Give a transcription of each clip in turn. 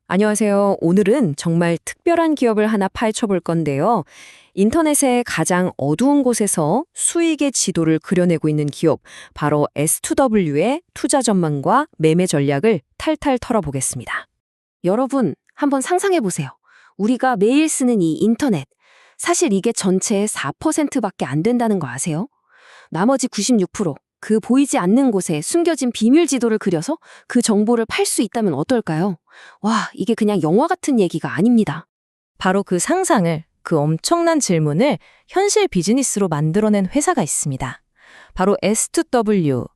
안녕하세요. 오늘은 정말 특별한 기업을 하나 파헤쳐 볼 건데요. 인터넷의 가장 어두운 곳에서 수익의 지도를 그려내고 있는 기업, 바로 S2W의 투자 전망과 매매 전략을 탈탈 털어보겠습니다. 여러분, 한번 상상해 보세요. 우리가 매일 쓰는 이 인터넷. 사실 이게 전체의 4%밖에 안 된다는 거 아세요? 나머지 96%, 그 보이지 않는 곳에 숨겨진 비밀 지도를 그려서 그 정보를 팔 수 있다면 어떨까요? 와, 이게 그냥 영화 같은 얘기가 아닙니다. 바로 그 상상을, 그 엄청난 질문을 현실 비즈니스로 만들어낸 회사가 있습니다. 바로 S2W,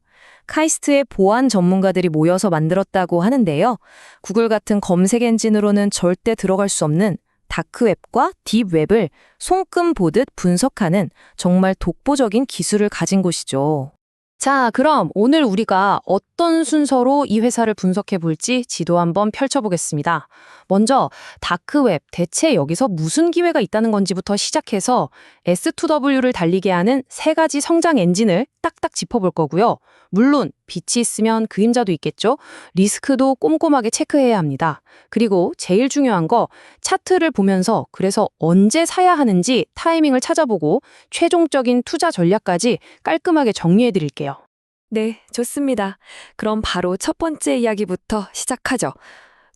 카이스트의 보안 전문가들이 모여서 만들었다고 하는데요. 구글 같은 검색 엔진으로는 절대 들어갈 수 없는 다크웹과 딥웹을 손금 보듯 분석하는 정말 독보적인 기술을 가진 곳이죠. 자, 그럼 오늘 우리가 어떤 순서로 이 회사를 분석해 볼지 지도 한번 펼쳐보겠습니다. 먼저 다크웹, 대체 여기서 무슨 기회가 있다는 건지부터 시작해서 S2W를 달리게 하는 세 가지 성장 엔진을 딱딱 짚어볼 거고요. 물론 빛이 있으면 그림자도 있겠죠. 리스크도 꼼꼼하게 체크해야 합니다. 그리고 제일 중요한 거 차트를 보면서 그래서 언제 사야 하는지 타이밍을 찾아보고 최종적인 투자 전략까지 깔끔하게 정리해 드릴게요. 네, 좋습니다. 그럼 바로 첫 번째 이야기부터 시작하죠.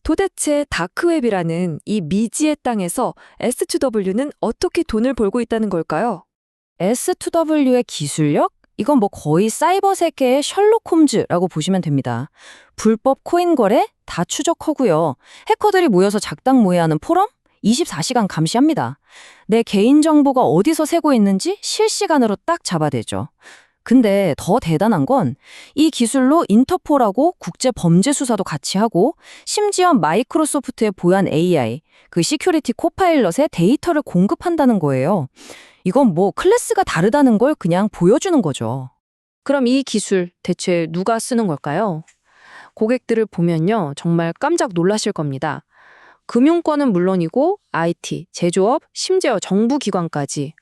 도대체 다크웹이라는 이 미지의 땅에서 S2W는 어떻게 돈을 벌고 있다는 걸까요? S2W의 기술력? 이건 뭐 거의 사이버 세계의 셜록 홈즈라고 보시면 됩니다. 불법 코인 거래 다 추적하고요. 해커들이 모여서 작당 모의하는 포럼 24시간 감시합니다. 내 개인정보가 어디서 새고 있는지 실시간으로 딱 잡아대죠. 근데 더 대단한 건 이 기술로 인터폴하고 국제범죄수사도 같이 하고 심지어 마이크로소프트의 보안 AI, 그 시큐리티 코파일럿의 데이터를 공급한다는 거예요. 이건 뭐 클래스가 다르다는 걸 그냥 보여주는 거죠. 그럼 이 기술 대체 누가 쓰는 걸까요? 고객들을 보면요, 정말 깜짝 놀라실 겁니다. 금융권은 물론이고 IT, 제조업, 심지어 정부기관까지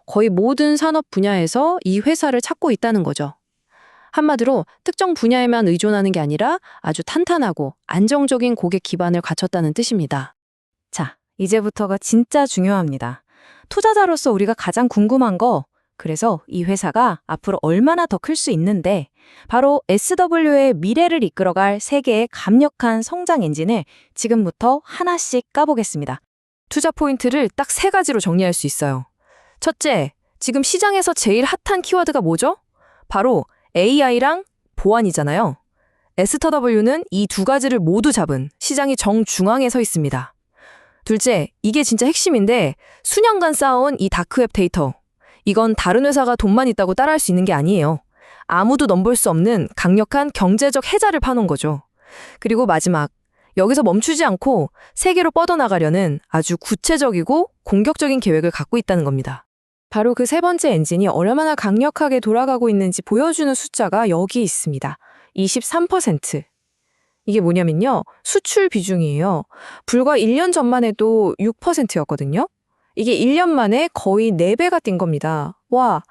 거의 모든 산업 분야에서 이 회사를 찾고 있다는 거죠. 한마디로 특정 분야에만 의존하는 게 아니라 아주 탄탄하고 안정적인 고객 기반을 갖췄다는 뜻입니다. 자, 이제부터가 진짜 중요합니다. 투자자로서 우리가 가장 궁금한 거, 그래서 이 회사가 앞으로 얼마나 더 클 수 있는데, 바로 SW의 미래를 이끌어갈 세계의 강력한 성장 엔진을 지금부터 하나씩 까보겠습니다. 투자 포인트를 딱 세 가지로 정리할 수 있어요. 첫째, 지금 시장에서 제일 핫한 키워드가 뭐죠? 바로 AI랑 보안이잖아요. S2W는 이 두 가지를 모두 잡은 시장이 정중앙에 서 있습니다. 둘째, 이게 진짜 핵심인데 수년간 쌓아온 이 다크웹 데이터. 이건 다른 회사가 돈만 있다고 따라할 수 있는 게 아니에요. 아무도 넘볼 수 없는 강력한 경제적 해자를 파놓은 거죠. 그리고 마지막, 여기서 멈추지 않고 세계로 뻗어나가려는 아주 구체적이고 공격적인 계획을 갖고 있다는 겁니다. 바로 그 세 번째 엔진이 얼마나 강력하게 돌아가고 있는지 보여주는 숫자가 여기 있습니다. 23%. 이게 뭐냐면요, 수출 비중이에요. 불과 1년 전만 해도 6%였거든요. 이게 1년 만에 거의 4배가 뛴 겁니다. 와,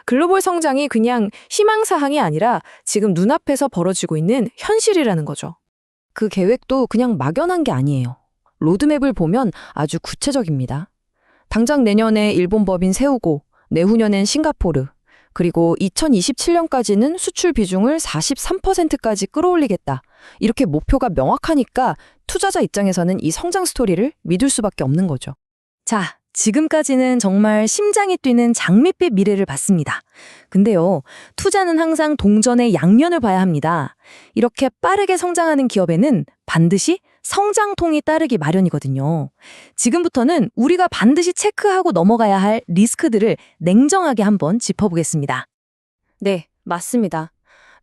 글로벌 성장이 그냥 희망사항이 아니라 지금 눈앞에서 벌어지고 있는 현실이라는 거죠. 그 계획도 그냥 막연한 게 아니에요. 로드맵을 보면 아주 구체적입니다. 당장 내년에 일본 법인 세우고, 내후년엔 싱가포르, 그리고 2027년까지는 수출 비중을 43%까지 끌어올리겠다. 이렇게 목표가 명확하니까 투자자 입장에서는 이 성장 스토리를 믿을 수밖에 없는 거죠. 자, 지금까지는 정말 심장이 뛰는 장밋빛 미래를 봤습니다. 근데요, 투자는 항상 동전의 양면을 봐야 합니다. 이렇게 빠르게 성장하는 기업에는 반드시 성장통이 따르기 마련이거든요. 지금부터는 우리가 반드시 체크하고 넘어가야 할 리스크들을 냉정하게 한번 짚어보겠습니다. 네, 맞습니다.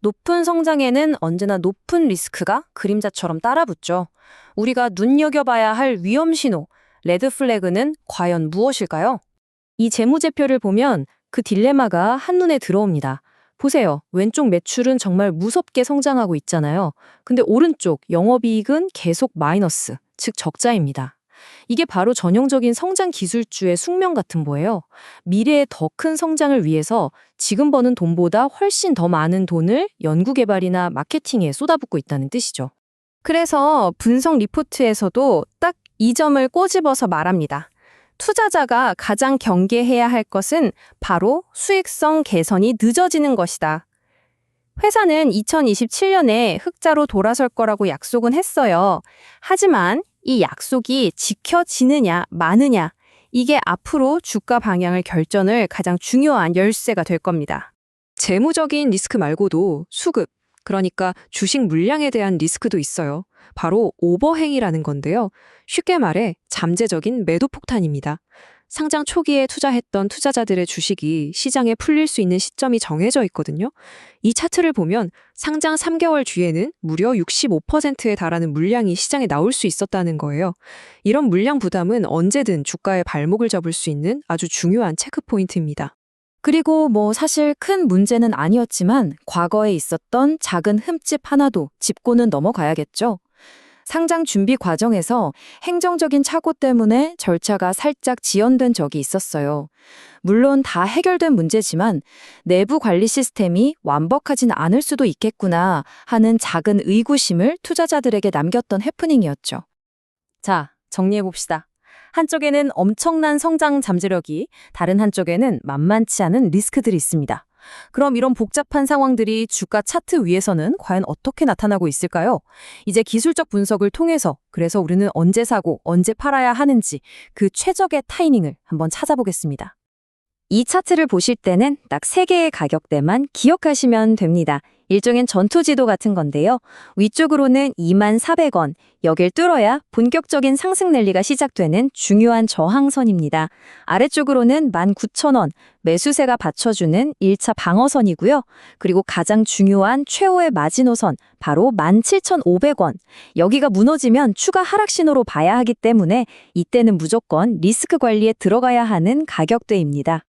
높은 성장에는 언제나 높은 리스크가 그림자처럼 따라붙죠. 우리가 눈여겨봐야 할 위험 신호, 레드 플래그는 과연 무엇일까요? 이 재무제표를 보면 그 딜레마가 한눈에 들어옵니다. 보세요. 왼쪽 매출은 정말 무섭게 성장하고 있잖아요. 근데 오른쪽 영업이익은 계속 마이너스, 즉 적자입니다. 이게 바로 전형적인 성장 기술주의 숙명 같은 거예요. 미래의 더 큰 성장을 위해서 지금 버는 돈보다 훨씬 더 많은 돈을 연구개발이나 마케팅에 쏟아붓고 있다는 뜻이죠. 그래서 분석 리포트에서도 딱 이 점을 꼬집어서 말합니다. 투자자가 가장 경계해야 할 것은 바로 수익성 개선이 늦어지는 것이다. 회사는 2027년에 흑자로 돌아설 거라고 약속은 했어요. 하지만 이 약속이 지켜지느냐 마느냐, 이게 앞으로 주가 방향을 결정할 가장 중요한 열쇠가 될 겁니다. 재무적인 리스크 말고도 수급, 그러니까 주식 물량에 대한 리스크도 있어요. 바로 오버행이라는 건데요. 쉽게 말해 잠재적인 매도 폭탄입니다. 상장 초기에 투자했던 투자자들의 주식이 시장에 풀릴 수 있는 시점이 정해져 있거든요. 이 차트를 보면 상장 3개월 뒤에는 무려 65%에 달하는 물량이 시장에 나올 수 있었다는 거예요. 이런 물량 부담은 언제든 주가의 발목을 잡을 수 있는 아주 중요한 체크포인트입니다. 그리고 사실 큰 문제는 아니었지만 과거에 있었던 작은 흠집 하나도 짚고는 넘어가야겠죠. 상장 준비 과정에서 행정적인 착오 때문에 절차가 살짝 지연된 적이 있었어요. 물론 다 해결된 문제지만 내부 관리 시스템이 완벽하진 않을 수도 있겠구나 하는 작은 의구심을 투자자들에게 남겼던 해프닝이었죠. 자, 정리해봅시다. 한쪽에는 엄청난 성장 잠재력이, 다른 한쪽에는 만만치 않은 리스크들이 있습니다. 그럼 이런 복잡한 상황들이 주가 차트 위에서는 과연 어떻게 나타나고 있을까요? 이제 기술적 분석을 통해서 그래서 우리는 언제 사고 언제 팔아야 하는지 그 최적의 타이밍을 한번 찾아보겠습니다. 이 차트를 보실 때는 딱 3개의 가격대만 기억하시면 됩니다. 일종의 전투지도 같은 건데요. 위쪽으로는 24,000원, 여길 뚫어야 본격적인 상승 랠리가 시작되는 중요한 저항선입니다. 아래쪽으로는 19,000원, 매수세가 받쳐주는 1차 방어선이고요. 그리고 가장 중요한 최후의 마지노선, 바로 17,500원. 여기가 무너지면 추가 하락 신호로 봐야 하기 때문에 이때는 무조건 리스크 관리에 들어가야 하는 가격대입니다.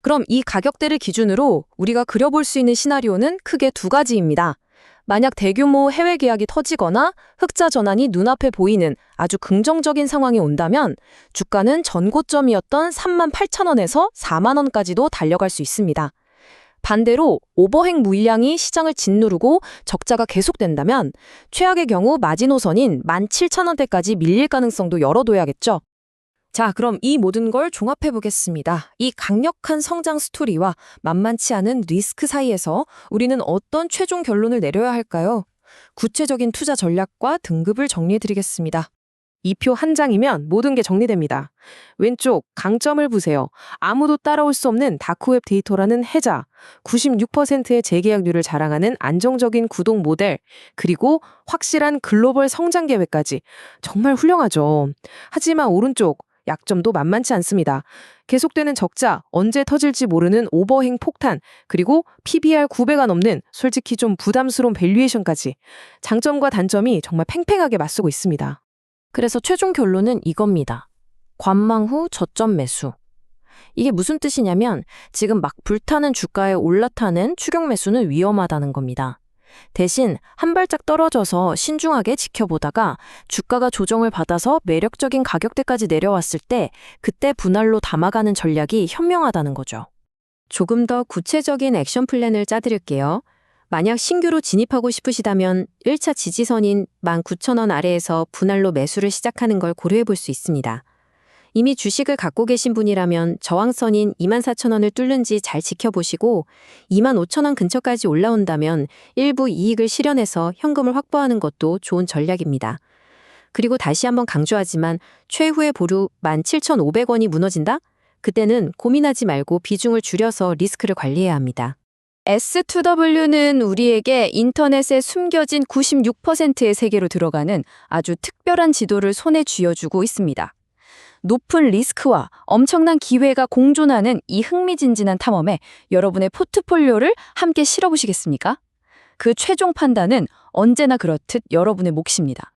그럼 이 가격대를 기준으로 우리가 그려볼 수 있는 시나리오는 크게 2가지입니다. 만약 대규모 해외 계약이 터지거나 흑자 전환이 눈앞에 보이는 아주 긍정적인 상황이 온다면 주가는 전고점이었던 38,000원에서 40,000원까지도 달려갈 수 있습니다. 반대로 오버행 물량이 시장을 짓누르고 적자가 계속된다면 최악의 경우 마지노선인 17,000원대까지 밀릴 가능성도 열어둬야겠죠. 자, 그럼 이 모든 걸 종합해 보겠습니다. 이 강력한 성장 스토리와 만만치 않은 리스크 사이에서 우리는 어떤 최종 결론을 내려야 할까요? 구체적인 투자 전략과 등급을 정리해 드리겠습니다. 이 표 한 장이면 모든 게 정리됩니다. 왼쪽 강점을 보세요. 아무도 따라올 수 없는 다크웹 데이터라는 해자, 96%의 재계약률을 자랑하는 안정적인 구독 모델, 그리고 확실한 글로벌 성장 계획까지. 정말 훌륭하죠. 하지만 오른쪽 약점도 만만치 않습니다. 계속되는 적자, 언제 터질지 모르는 오버행 폭탄, 그리고 PBR 9배가 넘는 솔직히 좀 부담스러운 밸류에이션까지. 장점과 단점이 정말 팽팽하게 맞서고 있습니다. 그래서 최종 결론은 이겁니다. 관망 후 저점 매수. 이게 무슨 뜻이냐면 지금 막 불타는 주가에 올라타는 추격 매수는 위험하다는 겁니다. 대신 한 발짝 떨어져서 신중하게 지켜보다가 주가가 조정을 받아서 매력적인 가격대까지 내려왔을 때 그때 분할로 담아가는 전략이 현명하다는 거죠. 조금 더 구체적인 액션 플랜을 짜드릴게요. 만약 신규로 진입하고 싶으시다면 1차 지지선인 19,000원 아래에서 분할로 매수를 시작하는 걸 고려해 볼 수 있습니다. 이미 주식을 갖고 계신 분이라면 저항선인 24,000원을 뚫는지 잘 지켜보시고 25,000원 근처까지 올라온다면 일부 이익을 실현해서 현금을 확보하는 것도 좋은 전략입니다. 그리고 다시 한번 강조하지만 최후의 보루 17,500원이 무너진다? 그때는 고민하지 말고 비중을 줄여서 리스크를 관리해야 합니다. S2W는 우리에게 인터넷에 숨겨진 96%의 세계로 들어가는 아주 특별한 지도를 손에 쥐어주고 있습니다. 높은 리스크와 엄청난 기회가 공존하는 이 흥미진진한 탐험에 여러분의 포트폴리오를 함께 실어보시겠습니까? 그 최종 판단은 언제나 그렇듯 여러분의 몫입니다.